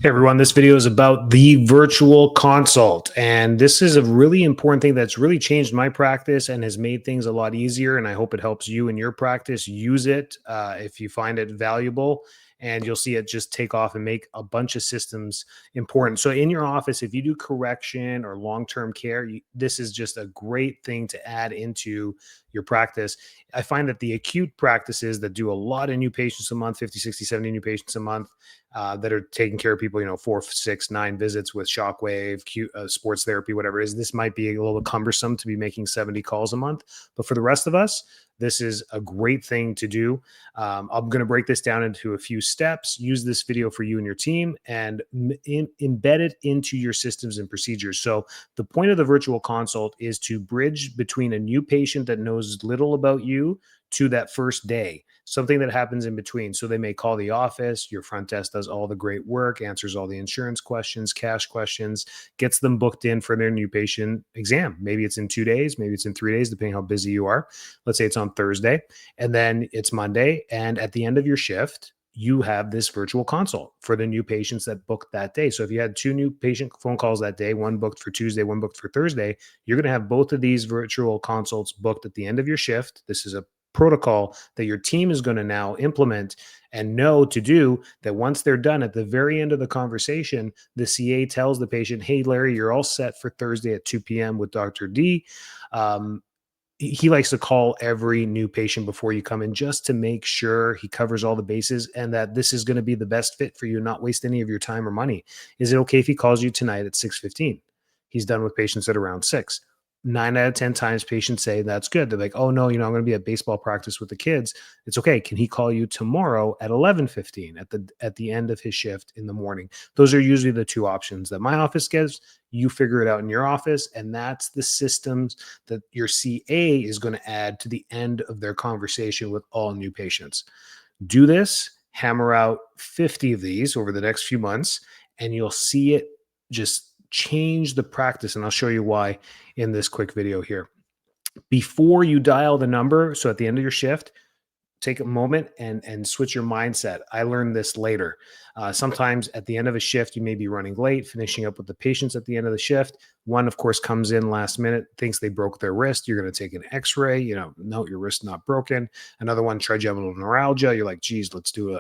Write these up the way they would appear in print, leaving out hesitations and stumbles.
Hey everyone, this video is about the virtual consult. And this is a really important thing that's really changed my practice and has made things a lot easier. And I hope it helps you in your practice. Use it if you find it valuable, and you'll see it just take off and make a bunch of systems important. So, in your office, if you do correction or long term care, this is just a great thing to add into your practice. I find that the acute practices that do a lot of new patients a month, 50, 60, 70 new patients a month, that are taking care of people, 4, 6, 9 visits with shockwave, sports therapy, whatever it is. This might be a little cumbersome to be making 70 calls a month. But for the rest of us, this is a great thing to do. I'm going to break this down into a few steps. Use this video for you and your team and embed it into your systems and procedures. So the point of the virtual consult is to bridge between a new patient that knows little about you to that first day, something that happens in between. So they may call the office, your front desk does all the great work, answers all the insurance questions, cash questions, gets them booked in for their new patient exam. Maybe it's in 2 days, maybe it's in 3 days, depending how busy you are. Let's say it's on Thursday, and then it's Monday. And at the end of your shift, you have this virtual consult for the new patients that booked that day. So if you had 2 new patient phone calls that day, one booked for Tuesday, one booked for Thursday, you're going to have both of these virtual consults booked at the end of your shift. This is a protocol that your team is going to now implement and know to do, that once they're done at the very end of the conversation, the CA tells the patient, hey, Larry, you're all set for Thursday at 2 p.m. with Dr. D. He likes to call every new patient before you come in just to make sure he covers all the bases and that this is going to be the best fit for you, not waste any of your time or money. Is it okay if he calls you tonight at 6:15? He's done with patients at around 6. 9 out of 10 times patients say that's good. They're like, oh no, I'm going to be at baseball practice with the kids. It's okay. Can he call you tomorrow at 11:15 at the end of his shift in the morning? Those are usually the two options that my office gives. You figure it out in your office, and that's the systems that your CA is going to add to the end of their conversation with all new patients. Do this, hammer out 50 of these over the next few months, and you'll see it just change the practice. And I'll show you why in this quick video here. Before you dial the number, so at the end of your shift, take a moment and switch your mindset. I learned this later. Sometimes at the end of a shift, you may be running late, finishing up with the patients at the end of the shift. One, of course, comes in last minute, thinks they broke their wrist. You're going to take an x-ray, no, your wrist's not broken. Another one, trigeminal neuralgia. You're like, geez, let's do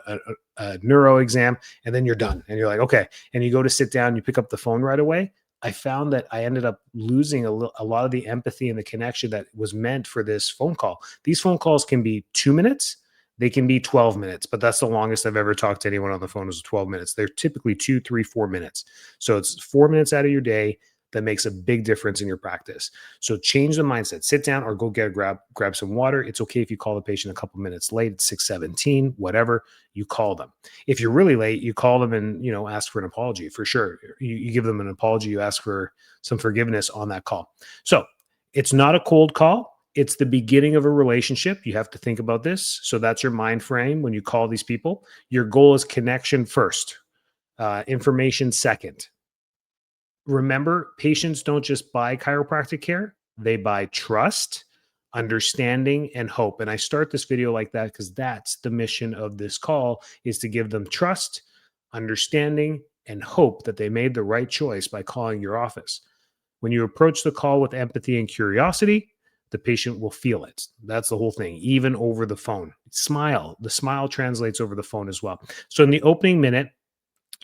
a neuro exam. And then you're done. And you're like, okay. And you go to sit down, you pick up the phone right away. I found that I ended up losing a lot of the empathy and the connection that was meant for this phone call. These phone calls can be 2 minutes. They can be 12 minutes, but that's the longest I've ever talked to anyone on the phone is 12 minutes. They're typically 2, 3, 4 minutes. So it's 4 minutes out of your day that makes a big difference in your practice. So change the mindset. Sit down or go grab some water. It's okay if you call the patient a couple minutes late. It's 6:17, whatever. You call them. If you're really late, you call them and ask for an apology for sure. You give them an apology. You ask for some forgiveness on that call. So it's not a cold call. It's the beginning of a relationship. You have to think about this. So that's your mind frame when you call these people. Your goal is connection first, information second. Remember, patients don't just buy chiropractic care, they buy trust, understanding, and hope. And I start this video like that because that's the mission of this call, is to give them trust, understanding, and hope that they made the right choice by calling your office. When you approach the call with empathy and curiosity, the patient will feel it. That's the whole thing, even over the phone. Smile. The smile translates over the phone as well. So in the opening minute,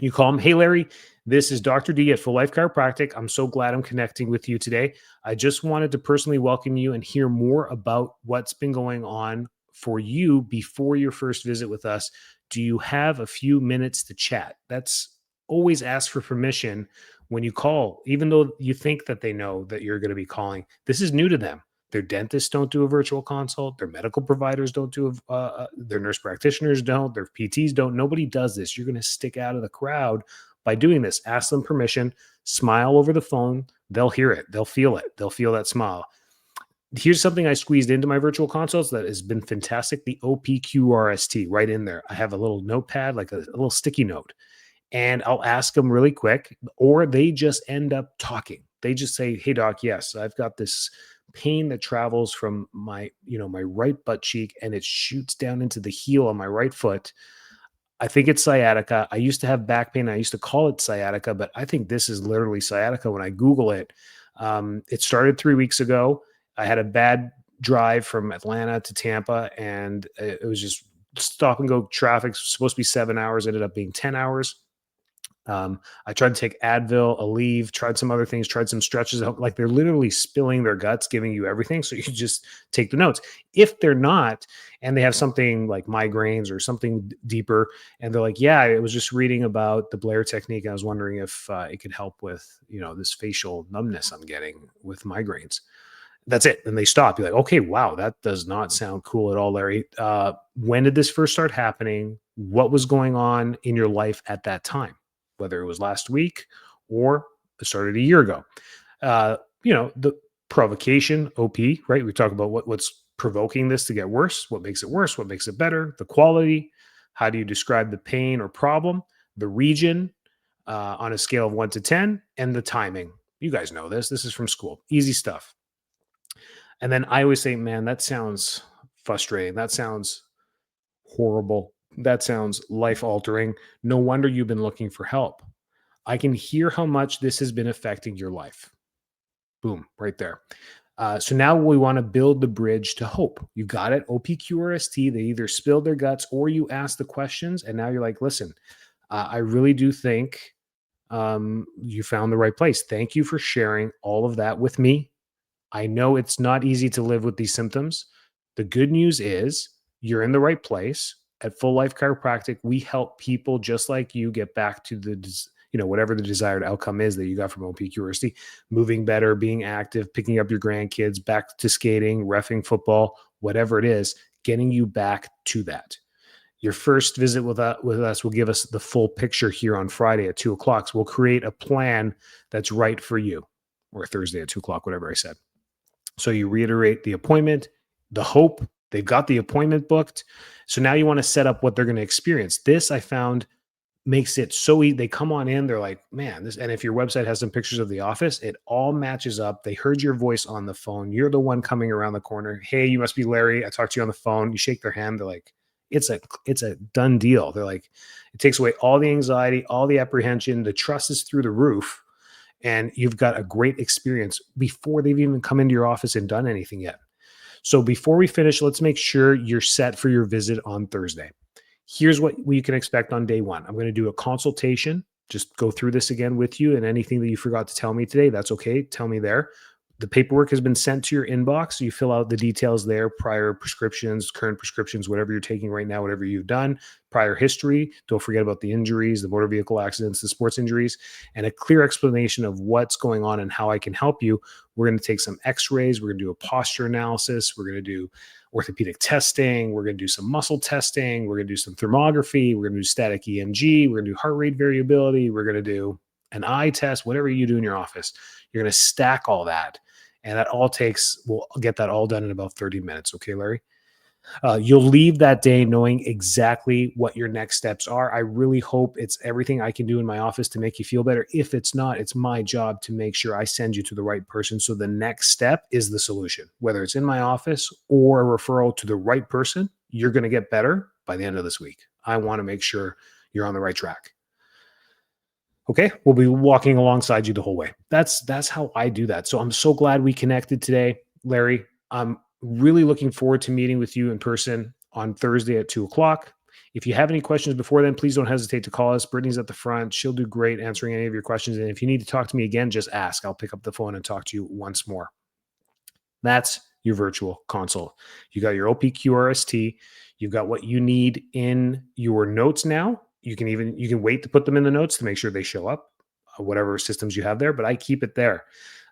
you call him, hey, Larry, this is Dr. D at Full Life Chiropractic. I'm so glad I'm connecting with you today. I just wanted to personally welcome you and hear more about what's been going on for you before your first visit with us. Do you have a few minutes to chat? That's always ask for permission when you call, even though you think that they know that you're going to be calling. This is new to them. Their dentists don't do a virtual consult. Their medical providers don't do their nurse practitioners don't. Their PTs don't. Nobody does this. You're going to stick out of the crowd by doing this. Ask them permission. Smile over the phone. They'll hear it. They'll feel it. They'll feel that smile. Here's something I squeezed into my virtual consults that has been fantastic. The OPQRST right in there. I have a little notepad, like a little sticky note. And I'll ask them really quick, or they just end up talking. They just say, hey, doc, yes, I've got this pain that travels from my right butt cheek and it shoots down into the heel on my right foot. I think it's sciatica. I used to have back pain. I used to call it sciatica, but I think this is literally sciatica when I Google it. It started 3 weeks ago. I had a bad drive from Atlanta to Tampa, and it was just stop and go traffic. Supposed to be 7 hours, ended up being 10 hours. I tried to take Advil, Aleve, tried some other things, tried some stretches. Like they're literally spilling their guts, giving you everything. So you just take the notes. If they're not, and they have something like migraines or something deeper, and they're like, "Yeah, I was just reading about the Blair technique. And I was wondering if it could help with this facial numbness I'm getting with migraines." That's it. And they stop. You're like, "Okay, wow, that does not sound cool at all, Larry. When did this first start happening? What was going on in your life at that time? Whether it was last week or it started a year ago." The provocation, OP, right? We talk about what's provoking this to get worse, what makes it worse, what makes it better, the quality, how do you describe the pain or problem, the region on a scale of 1 to 10, and the timing. You guys know this. This is from school. Easy stuff. And then I always say, man, that sounds frustrating. That sounds horrible. That sounds life altering. No wonder you've been looking for help. I can hear how much this has been affecting your life. Boom, right there. So now we want to build the bridge to hope. You got it. OPQRST, they either spilled their guts or you asked the questions. And now you're like, listen, I really do think you found the right place. Thank you for sharing all of that with me. I know it's not easy to live with these symptoms. The good news is you're in the right place. At Full Life Chiropractic, we help people just like you get back to whatever the desired outcome is that you got from OPQRST, moving better, being active, picking up your grandkids, back to skating, reffing football, whatever it is, getting you back to that. Your first visit with us will give us the full picture here on Friday at 2:00. So we'll create a plan that's right for you, or Thursday at 2:00, whatever I said. So you reiterate the appointment, the hope, they've got the appointment booked. So now you want to set up what they're going to experience. This I found makes it so easy. They come on in, they're like, man, this, and if your website has some pictures of the office, it all matches up. They heard your voice on the phone. You're the one coming around the corner. Hey, you must be Larry. I talked to you on the phone. You shake their hand. They're like, it's a done deal. They're like, it takes away all the anxiety, all the apprehension. The trust is through the roof. And you've got a great experience before they've even come into your office and done anything yet. So before we finish, let's make sure you're set for your visit on Thursday. Here's what you can expect on day one. I'm going to do a consultation, just go through this again with you, and anything that you forgot to tell me today, that's okay. Tell me there. The paperwork has been sent to your inbox. So you fill out the details there, prior prescriptions, current prescriptions, whatever you're taking right now, whatever you've done, prior history. Don't forget about the injuries, the motor vehicle accidents, the sports injuries, and a clear explanation of what's going on and how I can help you. We're going to take some x-rays. We're going to do a posture analysis. We're going to do orthopedic testing. We're going to do some muscle testing. We're going to do some thermography. We're going to do static EMG. We're going to do heart rate variability. We're going to do an eye test, whatever you do in your office. You're going to stack all that. And that all we'll get that all done in about 30 minutes. Okay, Larry? You'll leave that day knowing exactly what your next steps are. I really hope it's everything I can do in my office to make you feel better. If it's not, it's my job to make sure I send you to the right person. So the next step is the solution. Whether it's in my office or a referral to the right person, you're going to get better by the end of this week. I want to make sure you're on the right track. Okay, we'll be walking alongside you the whole way. That's how I do that. So I'm so glad we connected today, Larry. I'm really looking forward to meeting with you in person on Thursday at 2:00. If you have any questions before then, please don't hesitate to call us. Brittany's at the front. She'll do great answering any of your questions. And if you need to talk to me again, just ask. I'll pick up the phone and talk to you once more. That's your virtual consult. You got your OPQRST. You've got what you need in your notes now. You can wait to put them in the notes to make sure they show up, whatever systems you have there, but I keep it there.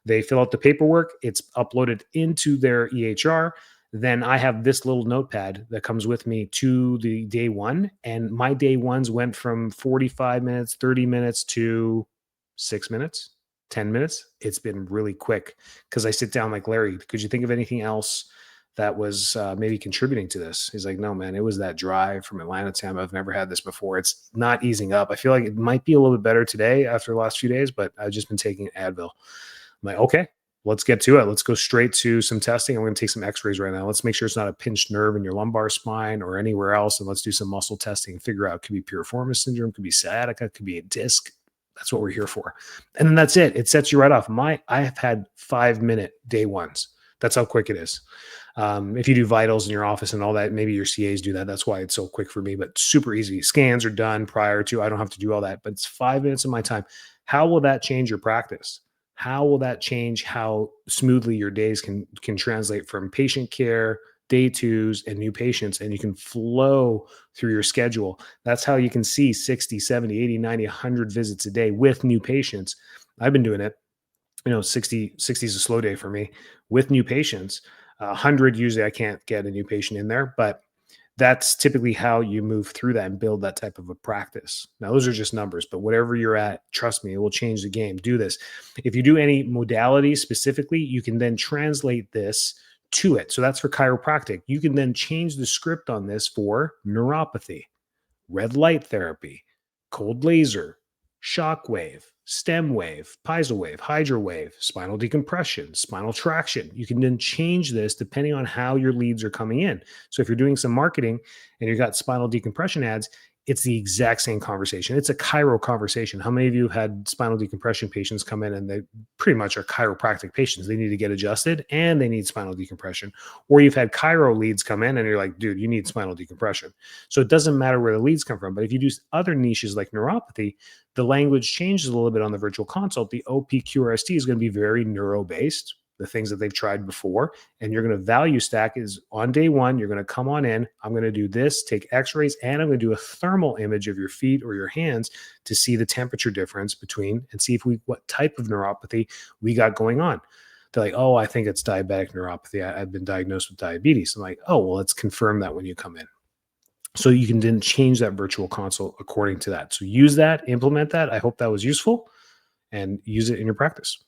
They fill out the paperwork. It's uploaded into their EHR. Then I have this little notepad that comes with me to the day one. And my day ones went from 45 minutes, 30 minutes to 6 minutes, 10 minutes. It's been really quick because I sit down like, Larry, could you think of anything else that was maybe contributing to this? He's like, no, man, it was that drive from Atlanta to Tampa. I've never had this before. It's not easing up. I feel like it might be a little bit better today after the last few days, but I've just been taking Advil. I'm like, okay. Let's get to it. Let's go straight to some testing. I'm going to take some x-rays right now. Let's make sure it's not a pinched nerve in your lumbar spine or anywhere else. And let's do some muscle testing and figure out, it could be piriformis syndrome, could be sciatica, could be a disc. That's what we're here for. And then that's it. It sets you right off. I have had 5-minute day ones. That's how quick it is. If you do vitals in your office and all that, maybe your CAs do that. That's why it's so quick for me, but super easy. Scans are done prior to, I don't have to do all that, but it's 5 minutes of my time. How will that change your practice? How will that change how smoothly your days can translate from patient care, day twos, and new patients, and you can flow through your schedule? That's how you can see 60, 70, 80, 90, 100 visits a day with new patients. I've been doing it. 60 is a slow day for me with new patients. 100, usually I can't get a new patient in there, but that's typically how you move through that and build that type of a practice. Now, those are just numbers, but whatever you're at, trust me, it will change the game. Do this. If you do any modality specifically, you can then translate this to it. So that's for chiropractic. You can then change the script on this for neuropathy, red light therapy, cold laser, shock wave, stem wave, piezo wave, hydro wave, spinal decompression, spinal traction. You can then change this depending on how your leads are coming in. So if you're doing some marketing and you've got spinal decompression ads, it's the exact same conversation. It's a chiro conversation. How many of you had spinal decompression patients come in and they pretty much are chiropractic patients? They need to get adjusted and they need spinal decompression. Or you've had chiro leads come in and you're like, dude, you need spinal decompression. So it doesn't matter where the leads come from. But if you do other niches like neuropathy, the language changes a little bit on the virtual consult. The OPQRST is going to be very neuro-based, the things that they've tried before. And you're going to value stack is on day one, you're going to come on in. I'm going to do this, take x-rays, and I'm going to do a thermal image of your feet or your hands to see the temperature difference between and see what type of neuropathy we got going on. They're like, oh, I think it's diabetic neuropathy. I've been diagnosed with diabetes. I'm like, oh, well, let's confirm that when you come in. So you can then change that virtual consult according to that. So use that, implement that. I hope that was useful and use it in your practice.